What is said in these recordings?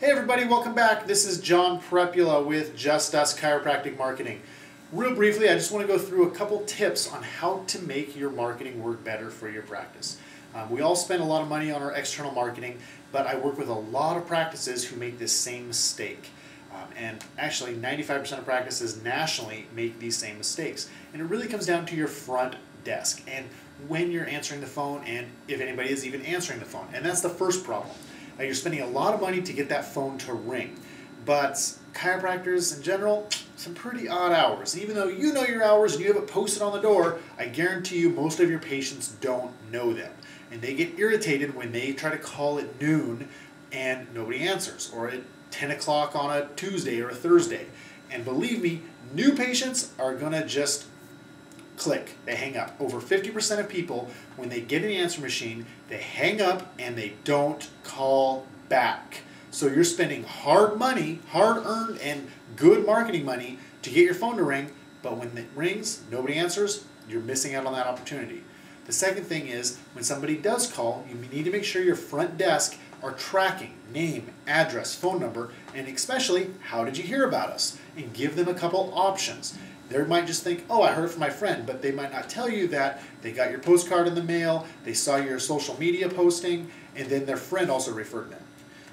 Hey everybody, welcome back. This is John Prepula with Just Us Chiropractic Marketing. Real briefly, I just want to go through a couple tips on how to make your marketing work better for your practice. We all spend a lot of money on our external marketing, but I work with a lot of practices who make this same mistake. And actually 95% of practices nationally make these same mistakes. And it really comes down to your front desk and when you're answering the phone and if anybody is even answering the phone. And that's the first problem. You're spending a lot of money to get that phone to ring. But chiropractors in general, some pretty odd hours. And even though you know your hours and you have it posted on the door, I guarantee you most of your patients don't know them. And they get irritated when they try to call at noon and nobody answers, or at 10 o'clock on a Tuesday or a Thursday. And believe me, new patients are gonna just click, they hang up. Over 50% of people, when they get an answer machine, they hang up and they don't call back. So you're spending hard money, hard-earned and good marketing money to get your phone to ring, but when it rings, nobody answers, you're missing out on that opportunity. The second thing is, when somebody does call, you need to make sure your front desk are tracking name, address, phone number, and especially, how did you hear about us? And give them a couple options. They might just think, oh, I heard it from my friend, but they might not tell you that they got your postcard in the mail, they saw your social media posting, and then their friend also referred them.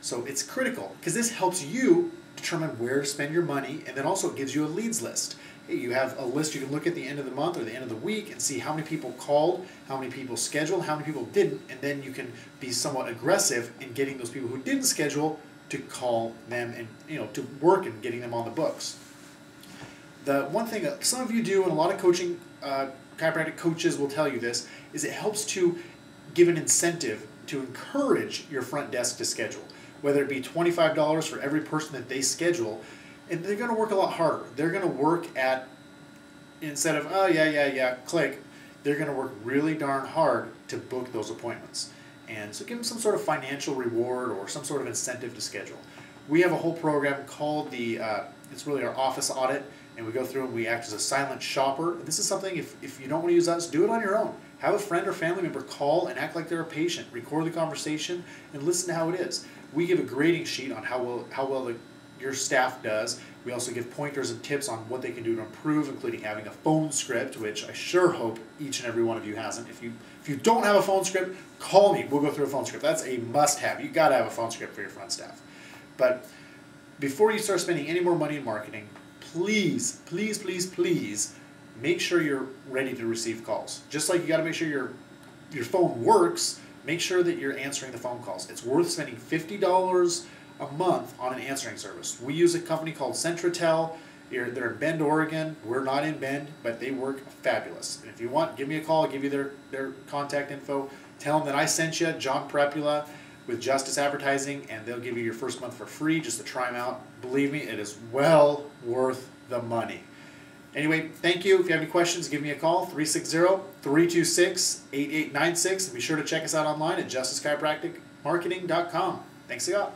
So it's critical, because this helps you determine where to spend your money, and then also it gives you a leads list. Hey, you have a list you can look at the end of the month or the end of the week and see how many people called, how many people scheduled, how many people didn't, and then you can be somewhat aggressive in getting those people who didn't schedule to call them and to work and getting them on the books. The one thing that some of you do, and a lot of coaching chiropractic coaches will tell you this, is it helps to give an incentive to encourage your front desk to schedule. Whether it be $25 for every person that they schedule, and they're going to work a lot harder. They're going to work at, instead of, oh yeah, click, they're going to work really darn hard to book those appointments. And so give them some sort of financial reward or some sort of incentive to schedule. We have a whole program called it's really our office audit, and we go through and we act as a silent shopper. This is something, if you don't want to use us, do it on your own. Have a friend or family member call and act like they're a patient. Record the conversation and listen to how it is. We give a grading sheet on how well your staff does. We also give pointers and tips on what they can do to improve, including having a phone script, which I sure hope each and every one of you hasn't. If you don't have a phone script, call me. We'll go through a phone script. That's a must-have. You got to have a phone script for your front staff. But before you start spending any more money in marketing, please, please, please, please make sure you're ready to receive calls. Just like you got to make sure your phone works, make sure that you're answering the phone calls. It's worth spending $50 a month on an answering service. We use a company called Centratel. They're in Bend, Oregon. We're not in Bend, but they work fabulous. And if you want, give me a call. I'll give you their contact info. Tell them that I sent you, John Prepula with Justice Advertising, and they'll give you your first month for free just to try them out. Believe me, it is well worth the money. Anyway, thank you. If you have any questions, give me a call, 360-326-8896. And be sure to check us out online at justicechiropracticmarketing.com. Thanks a lot.